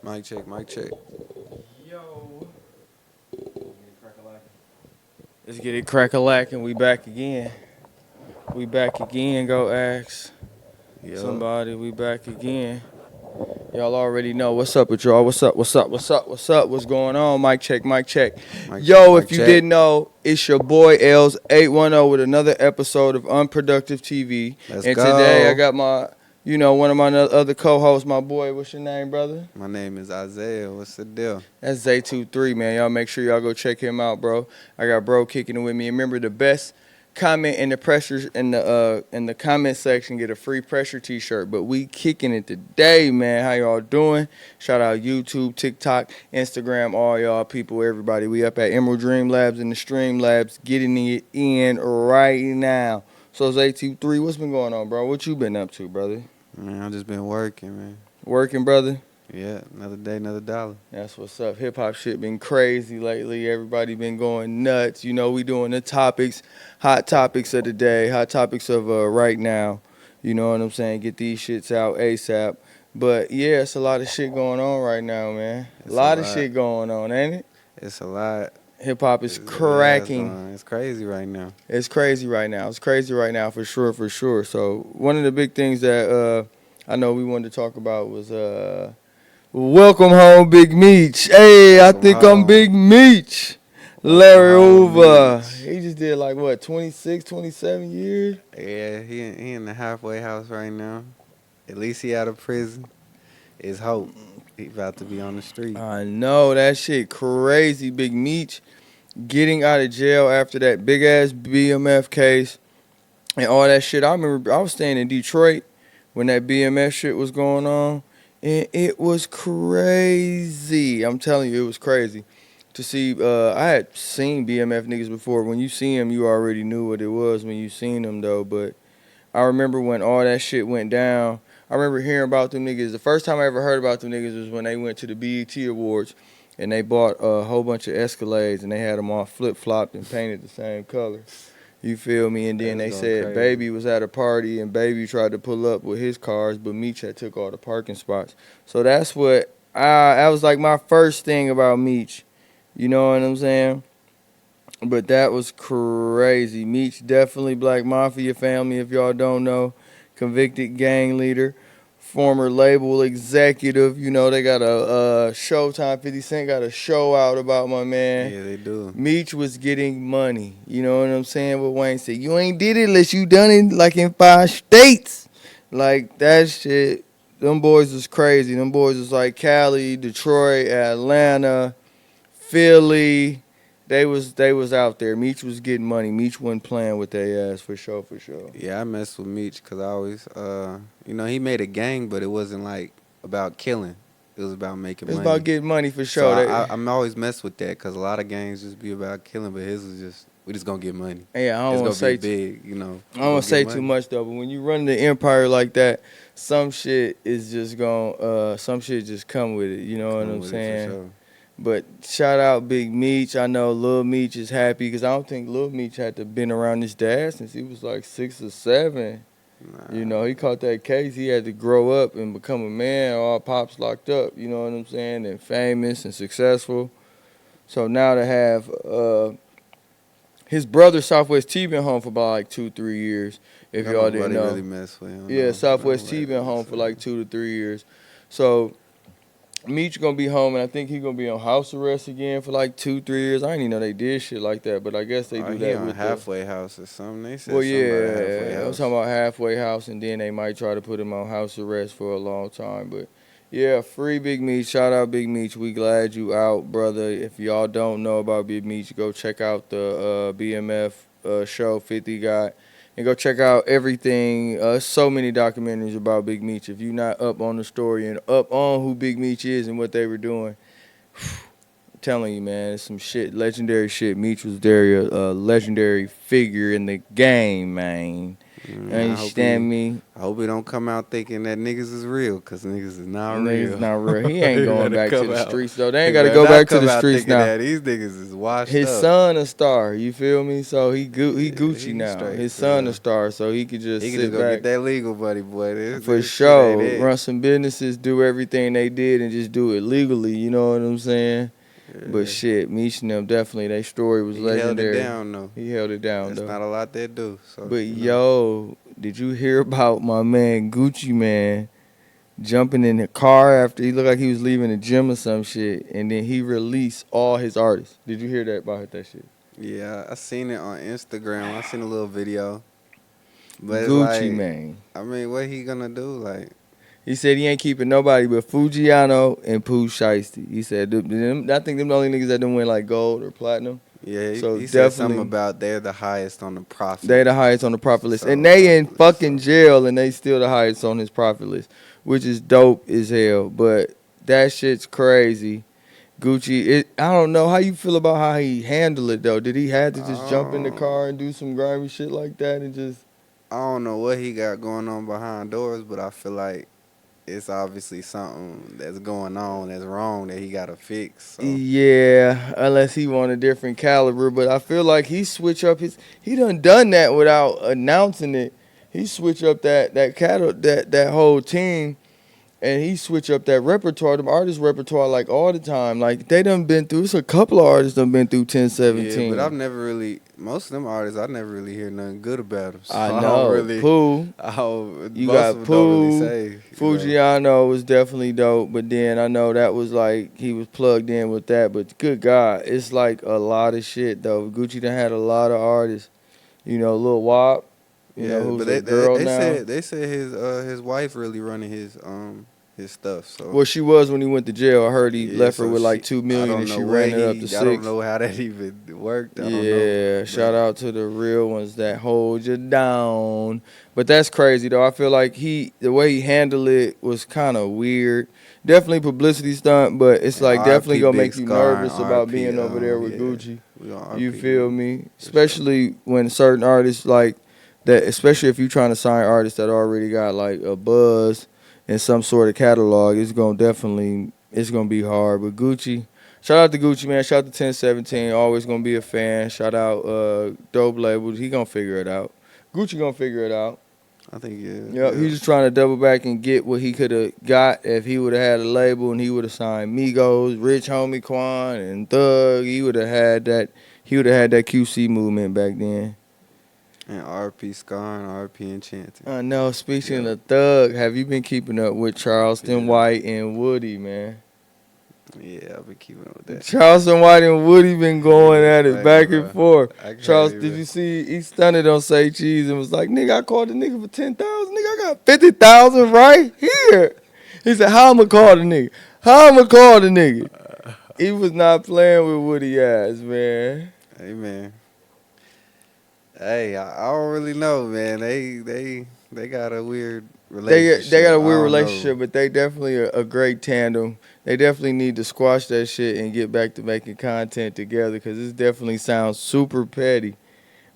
Mic check, mic check. Yo. Let's get it crack-a-lackin'. We back again. We back again. Go ask Yo, somebody. We back again. Y'all already know what's up with y'all. What's up? What's up? What's up? What's up? What's going on? Mic check. Mic check. mic check, Yo, mic if you check. didn't know, it's your boy Els 810 with another episode of Unproductive TV. Let's And today I go. got one of my other co-hosts, my boy. What's your name, brother? My name is Isaiah. What's the deal? That's Zay23, man. Y'all make sure y'all go check him out, bro. I got bro kicking it with me. And remember, the best comment in the pressures in the comment section get a free pressure t-shirt. But we kicking it today, man. How y'all doing? Shout out YouTube, TikTok, Instagram, all y'all people, everybody. We up at Emerald Dream Labs and the Stream Labs getting it in right now. So Zay23, what's been going on, bro? What you been up to, brother? Man, I just been working, man. Working, brother? Yeah, another day, another dollar. That's what's up. Hip hop shit been crazy lately. Everybody been going nuts. You know, we doing the topics, hot topics of the day, hot topics of right now. You know what I'm saying? Get these shits out ASAP. But yeah, it's a lot of shit going on right now, man. A It's a lot of lot. shit going on, ain't it? It's a lot. Hip hop is It's, yeah, it's, cracking. it's crazy right now. It's crazy right now. It's crazy right now for sure, for sure. So one of the big things that I know we wanted to talk about was welcome home, Big Meech. Hey, I Welcome think I'm home. Big Meech. Welcome Larry home, Hoover. Meech. He just did like what, 26, 27 years? Yeah, he in the halfway house right now. At least he out of prison. It's hope. He about to be on the street. I know that shit crazy, Big Meech. Getting out of jail after that big ass BMF case and all that shit. I remember I was staying in Detroit when that BMF shit was going on, and it was crazy. I'm telling you, it was crazy to see. I had seen BMF niggas before. When you see them, you already knew what it was when you seen them though. But I remember when all that shit went down. I remember hearing about them niggas. The first time I ever heard about them niggas was when they went to the BET Awards and they bought a whole bunch of Escalades and they had them all flip flopped and painted the same color. You feel me? And then That's they going said crazy. Baby was at a party and Baby tried to pull up with his cars, but Meech had took all the parking spots. So that's what that was like my first thing about Meech. You know what I'm saying? But that was crazy. Meech definitely Black Mafia family, if y'all don't know. Convicted gang leader, former label executive. You know, they got a Showtime 50 Cent got a show out about my man. Yeah, they do. Meech was getting money. You know what I'm saying? What Wayne said, you ain't did it unless you done it like in 5 states. Like that shit, them boys was crazy. Them boys was like Cali, Detroit, Atlanta, Philly. They was out there. Meech was getting money. Meech wasn't playing with their ass for sure, for sure. Yeah, I mess with Meech because I always, he made a gang, but it wasn't like about killing. It was about making It's about money. getting money for So sure. I'm always mess with that because a lot of gangs just be about killing, but his was just, we just gonna get money. Yeah, I don't It's want gonna to be say big, I we don't gonna want to get say too money. much though. But when you run the empire like that, some shit is just going some shit just come with it. You know what Come I'm with it for saying? sure. But shout out Big Meech. I know Lil Meech is happy because I don't think Lil Meech had to been around his dad since he was like 6 or 7. You Nah, know, he caught that case. He had to grow up and become a man. All pops locked up. You know what I'm saying? And famous and successful. So now to have his brother Southwest T been home for about like 2, 3 years. If don't y'all didn't nobody know, really mess with him. yeah, No, don't Southwest T nobody been home mess for with like him. 2 to 3 years. So Meech gonna be home, and I think he gonna be on house arrest again for like 2, 3 years. I didn't even know they did shit like that, but I guess they do He that on with the. halfway house or something. They Well, said something about a halfway yeah, I'm talking house. about halfway house, and then they might try to put him on house arrest for a long time. But yeah, free Big Meech. Shout out Big Meech. We glad you out, brother. If y'all don't know about Big Meech, go check out the BMF show 50 got, and go check out everything. So many documentaries about Big Meech. If you're not up on the story and up on who Big Meech is and what they were doing. I'm telling you, man, it's some shit, legendary shit. Meech was very a legendary figure in the game, man. Understand me? I hope he don't come out thinking that niggas is real, cause niggas is not Niggas real. not real. He ain't going better back to come the out. streets though. They He ain't got to better go not back to come the out streets thinking now. that. These niggas is washed His up. son a star, you feel me? So he Yeah, Gucci he now. straight, His son yeah. a star, so he could just He can sit just go back get that legal money, boy. for This shit ain't sure. it. Run some businesses, do everything they did, and just do it legally. You know what I'm saying? Yeah. But shit, Meech and them definitely. Their story was He held legendary. it down though. He held it down There's though. not a lot they do. So, But you know. yo, did you hear about my man Gucci man jumping in the car after he looked like he was leaving the gym or some shit, and then he released all his artists? Did you hear that about that shit? Yeah, I seen it on Instagram. I seen a little video. But it's Gucci like, man. I mean, what he gonna do? Like, He said he ain't keeping nobody but Fujiano and Pooh Shiesty. He said, I think them the only niggas that done win like gold or platinum. yeah, So he said something definitely- about they're the highest on the profit. They the highest on the profit list. So, And they in fucking so- jail and they still the highest on his profit list, which is dope as hell. But that shit's crazy. Gucci, I don't know how you feel about how he handled it though. Did he have to just jump in the car and do some grimy shit like that and just... I don't know what he got going on behind doors, but I feel like it's obviously something that's going on that's wrong that he gotta fix. So. Yeah, unless he want a different caliber. But I feel like he switch up his... He done that without announcing it. He switch up that whole team, and he switch up that repertoire, the artist repertoire, like all the time. Like they done been through. It's a couple of artists done been through 1017. Yeah, but I've never really, most of them artists, I never really hear nothing good about them. So I don't know. really, Pooh. you got don't Pooh, really say. You know. Fujiano was definitely dope, but then I know that was like he was plugged in with that. But good God, it's like a lot of shit though. Gucci done had a lot of artists. You know, Lil Wop. You know, who's a girl now. They said his wife really running his stuff. So Well, she was when he went to jail. I heard he left her so with like she- $2 million and she ran it up to $6 I don't know how that even worked. I don't know. Yeah, shout out to the real ones that hold you down. But that's crazy though. I feel like the way he handled it was kind of weird. Definitely publicity stunt, but it's Yeah, like RP definitely gonna Big make you Scar and nervous about RP, being over there with yeah. Gucci. We gonna You RP feel them. me? For Especially when certain artists like that, especially if you're trying to sign artists that already got like a buzz and some sort of catalog, it's gonna be hard. But Gucci, shout out to Gucci, man. Shout out to 1017. Always gonna be a fan. Shout out Dope Labels. He gonna figure it out. Gucci gonna figure it out. I think Yeah, he's just trying to double back and get what he could have got if he would have had a label and he would have signed Migos, Rich Homie Quan, and Thug. He would have had that. He would have had that QC movement back then. And RP Scar and RP Enchanted. I know. Speaking of Thug, have you been keeping up with Charleston Yeah. White and Woody, man? Yeah, I've been keeping up with that. Charleston White and Woody been going at it Like, back bro, and forth. I can't Charles, even- did you see? He stunned on Say Cheese and was like, "Nigga, I called the nigga for 10,000. Nigga, I got 50,000 right here." He said, "How I'ma call the nigga? How I'ma call the nigga?" He was not playing with Woody ass, man. Hey man. Hey, I don't really know, man. They got a weird relationship. They got a I weird don't relationship, know. but they definitely a great tandem. They definitely need to squash that shit and get back to making content together because this definitely sounds super petty.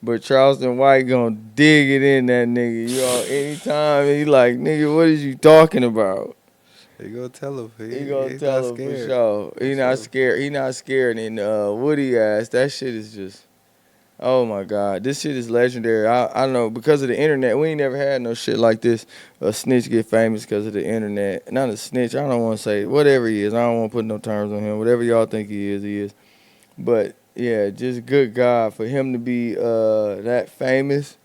But Charleston White gonna dig it in that nigga. You know, anytime he like, nigga, what is you talking about? He gonna tell him. He gonna he's tell not him for scared. sure. He not sure. scared. He not scared. And Woody ass, that shit is just, oh my God, this shit is legendary. I know because of the internet, we ain't never had no shit like this. A snitch get famous because of the internet. Not a snitch. I don't want to say whatever he is. I don't want to put no terms on him. Whatever y'all think he is, he is. But yeah, just good God for him to be that famous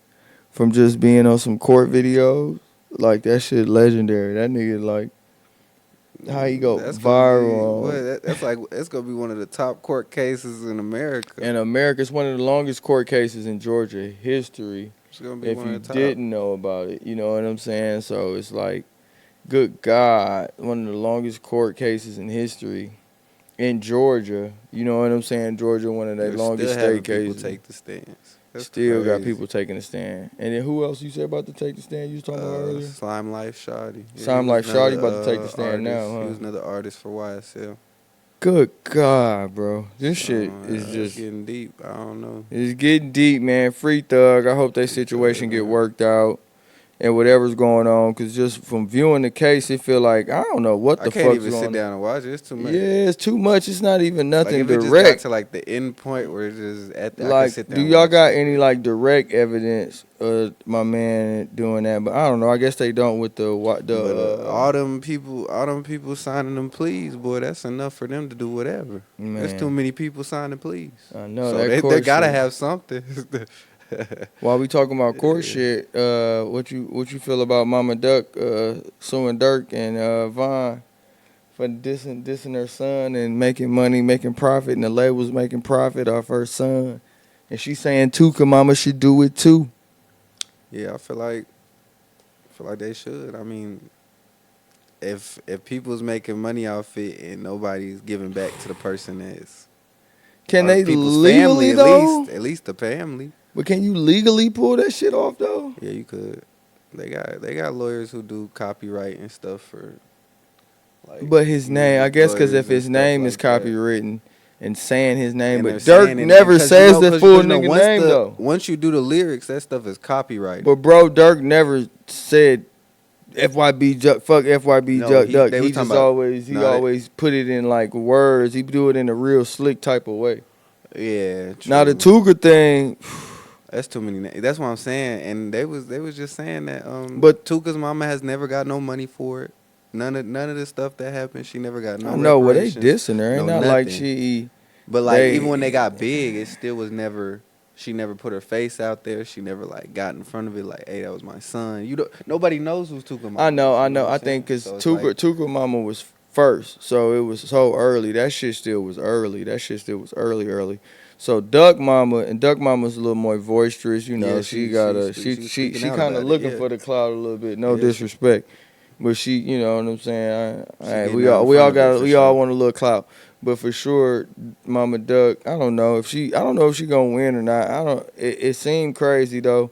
from just being on some court videos. Like that shit legendary. That nigga like. How you go That's viral? That's like it's gonna be one of the top court cases in America. In America, it's one of the longest court cases in Georgia history. It's gonna be If one you of the top. didn't know about it, you know what I'm saying? So it's like, good God, one of the longest court cases in history in Georgia. You know what I'm saying? Georgia, one of the They're longest still having state people cases. take the stands. That's Still got crazy. people taking a stand. And then who else you said about to take the stand? You was talking about earlier. Slime Life Shawty. Slime he was Life Shawty another, about to take the stand artist. now, huh? He was another artist for YSL. Good God, bro, this shit is It's just. getting deep. I don't know. It's getting deep, man. Free Thug. I hope that situation get worked out. and whatever's going on. Because just from viewing the case, it feel like I don't know what I the can't fuck's even sit going on. down and watch it. It's too much. Yeah, it's too much. It's not even Like nothing if it just got direct. to like the end point where it's just at the, I can Like, sit there do and y'all watch got it. any like direct evidence of my man doing that? But I don't know. I guess they don't with the But all them people signing them pleas, boy, that's enough for them to do whatever. There's too man. many people signing pleas, I know so that they court gotta shit. have something. While we talking about court Yeah. shit, what you feel about Mama Duck suing Dirk and Vaughn for dissing her son and making money, making profit, and the label's making profit off her son, and she saying Tuka Mama should do it too. Yeah, I feel like they should. I mean, if people's making money off it and nobody's giving back to the person that's Can or the they people's family, legally though? at least the family. But can you legally pull that shit off though? Yeah, you could. They got lawyers who do copyright and stuff for like But his name, I music guess, because if lawyers and his stuff name is like that. copywritten and saying his name, And they're but Dirk saying it never because says the full nigga once name though. once you do the lyrics, that stuff is copyrighted. But bro, Dirk never said FYB fuck FYB No, Duck. they was He talking just about always put it in like words. He do it in a real slick type of way. yeah, true. Now the Tuga thing, That's too many. That's what I'm saying. And they was just saying that but Tuka's mama has never got no money for it. None of the stuff that happened, she never got no I know what they reparations. dissing her. Ain't No not like nothing. she. But like They even when they got big, it still was never. She never put her face out there. She never like got in front of it like, "Hey, that was my son." You don't. Nobody knows who's Tuka mama. I know. is, you what I I'm think saying? because So it's like, Tuka Mama was first, so it was so early. That shit still was early. That shit still was early. So Duck Mama's a little more boisterous. You know, yeah, she got a she speaking out kind of about it. looking Yeah, for the cloud a little bit. No yeah, disrespect, but she, you know what I'm saying. she getting We out in all front of it got for we all sure. want a little clout, but for sure, Mama Duck. I don't know if she gonna win or not. I don't. It seemed crazy though.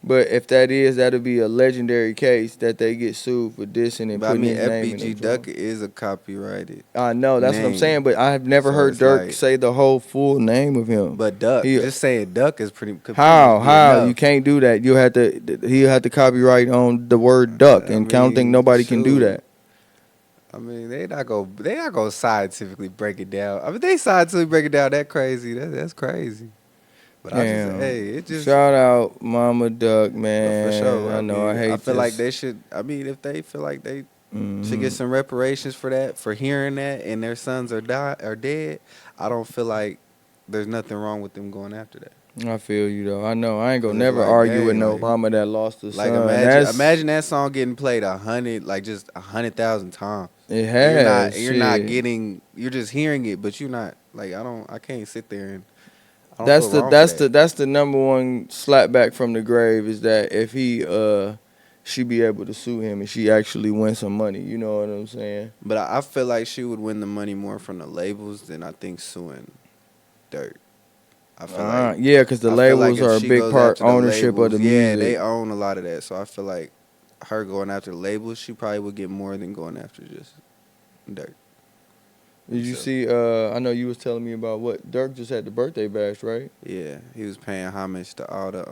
But if that is, that'll be a legendary case that they get sued for dissing and But I putting mean, his name in the FBG joint. Duck is a copyrighted I know, that's what I'm saying, name, but I have never so heard it's Dirk like. say the whole full name of him. But Duck, He just saying Duck could pretty much be how you enough. can't do that. He'll have to copyright on the word duck, I and I don't think mean, nobody can do shoot. that. I mean, they not gonna scientifically break it down. I mean, they scientifically break it down that crazy. That's crazy. But I just Damn. hey, it just Shout out Mama Duck, but for man. sure. I I know I mean, I hate feel like this. they should. I mean, if they feel like they should hmm get some reparations for that, for hearing that, and their sons are dead, I don't feel like there's nothing wrong with them going after that. I feel you though. I know I ain't gonna Cause it's never like, argue with dang, no like mama that lost a Like son. imagine that song getting played 100, like just 100,000 times. It You're not has you're not shit. getting you're just hearing it, but you're not like I can't sit there and I don't feel wrong for That's that. the number one slapback from the grave is that if he she be able to sue him and she actually win some money. You know what I'm saying? But I feel like she would win the money more from the labels than I think suing Dirt. I feel like Yeah, because the I feel like labels if are a she big goes part after the ownership of labels, the yeah, they music. own a lot of that. So I feel like her going after the labels, she probably would get more than going after just Dirt. Did you So, see? I know you was telling me about what Dirk just had the birthday bash, right? yeah, he was paying homage to all the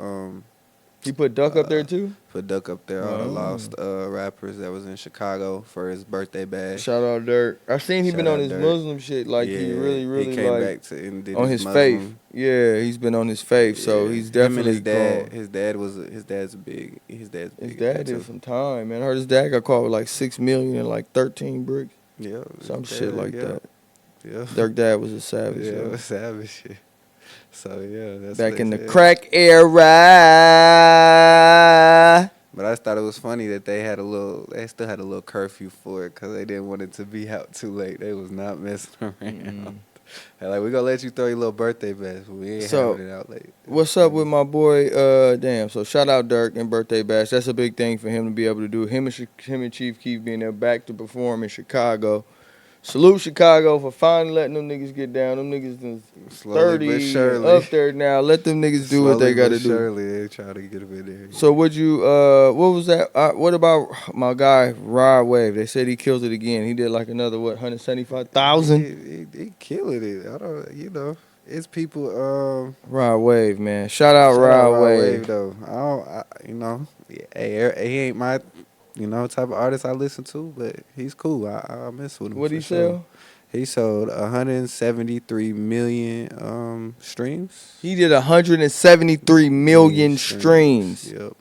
He put Duck up there uh too. put Duck up there, all the Oh. lost rappers that was in Chicago for his birthday bash. Shout out Dirk. I seen he Shout been on out his Dirk. Muslim shit. Like he Yeah, he really came like back to and did on his his faith. Muslim. Yeah, he's been on his faith. So Yeah, he's him and his definitely dad. grown. His dad's His big in dad that did too. some time, man. I heard his dad got caught with like 6 million and like 13 bricks, Yeah, some his shit dad, like yeah, that. yeah, Dirk dad was a savage, yeah. It yo. was savage shit. So yeah, that's what Back they in the said. crack era. But I just thought it was funny that they still had a little curfew for it because they didn't want it to be out too late. They was not messing around. They're like, we gonna let you throw your little birthday bash, but we ain't So, having it out late. what's up with my boy? Damn. So shout out Dirk and birthday bash. That's a big thing for him to be able to do. Him and Chief Keef being there back to perform in Chicago. Salute Chicago for finally letting them niggas get down. Them niggas is Slowly 30 but and surely. up there now. Let them niggas do what they Slowly gotta but do. surely, they try to get him in there. So would you what was that? What about my guy Rod Wave? They said he killed it again. He did like another 175,000. He killing it. I don't, it's people. Rod Wave, man. Shout out Shout out Rod Rod Wave. Wave though. He ain't my, type of artist I listen to, but he's cool. I mess with him. What'd for he sure. sell? He sold 173 million streams. He did 173 million streams. Yep.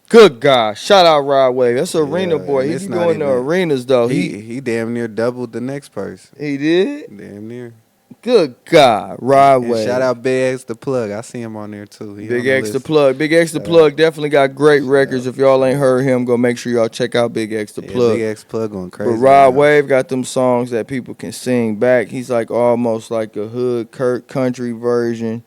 Good God. Shout out Rod Wave. That's arena Yeah, boy. and He it's be not doing the even- arenas though. He damn near doubled the next person. He did? Damn near. Good God. Rod And Wave. shout out Big X the Plug. I see him on there too. He Big on the X the list. Plug. Big X the Shout Plug out. definitely got great records. Yeah. If y'all ain't heard him, go make sure y'all check out Big X the Yeah, Plug. Big X Plug going crazy. But Rod now. Wave got them songs that people can sing back. He's like almost like a hood country version,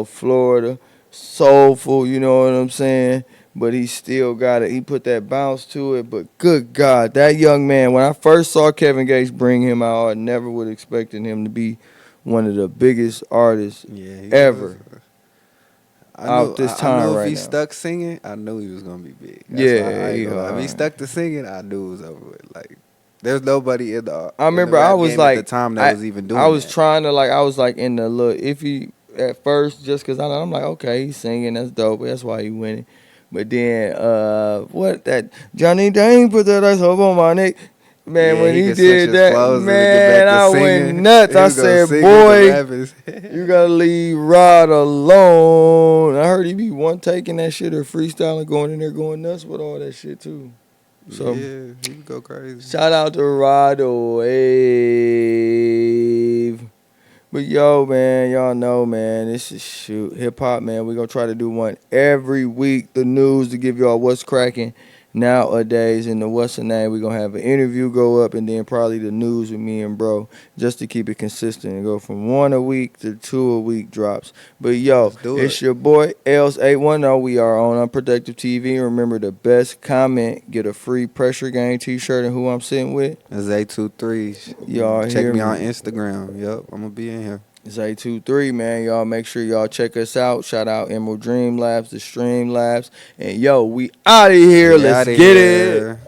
Florida, soulful, you know what I'm saying? But he still got it. He put that bounce to it. But good God, that young man, when I first saw Kevin Gates bring him out, I never would have expected him to be one of the biggest artists Yeah, he ever. was. Out this time I knew right if he now. stuck singing, I knew he was gonna be big. Yeah, why I ain't gonna lie. If he stuck to singing, I knew it was over with. Like, there's nobody in the. I remember in the I rap was game like, at the time that was even doing. I was that. trying to I was like in the little iffy at first, just because I'm like, okay, he's singing, that's dope, that's why he winning. But then, what that Johnny Dane put that ice up on my neck, man. Yeah, When he could did switch his that, flows and get man, back to I singing. went nuts. He I was gonna said, sing with boy, the rappers. you gotta leave Rod alone. I heard he be one taking that shit or freestyling, going in there going nuts with all that shit too. So Yeah, he would go crazy. shout out to Rod Wave. But yo, man, y'all know, man, this is hip hop, man. We're gonna try to do one every week. The news to give y'all what's cracking nowadays. And the what's the name, we're gonna have an interview go up and then probably the news with me and bro, just to keep it consistent and go from 1 a week to 2 a week drops. But yo, Let's do it's it. your boy Els810. We are on Unproductive TV. Remember, the best comment get a free Pressure Gang t-shirt. And who I'm sitting with, That's 823. Y'all Check hear me me. on Instagram. Yup, I'm gonna be in here. it's 823, man. Y'all make sure y'all check us out. Shout out Emerald Dream Labs, the Stream Labs. And yo, we out of here. We Let's outta get it. here.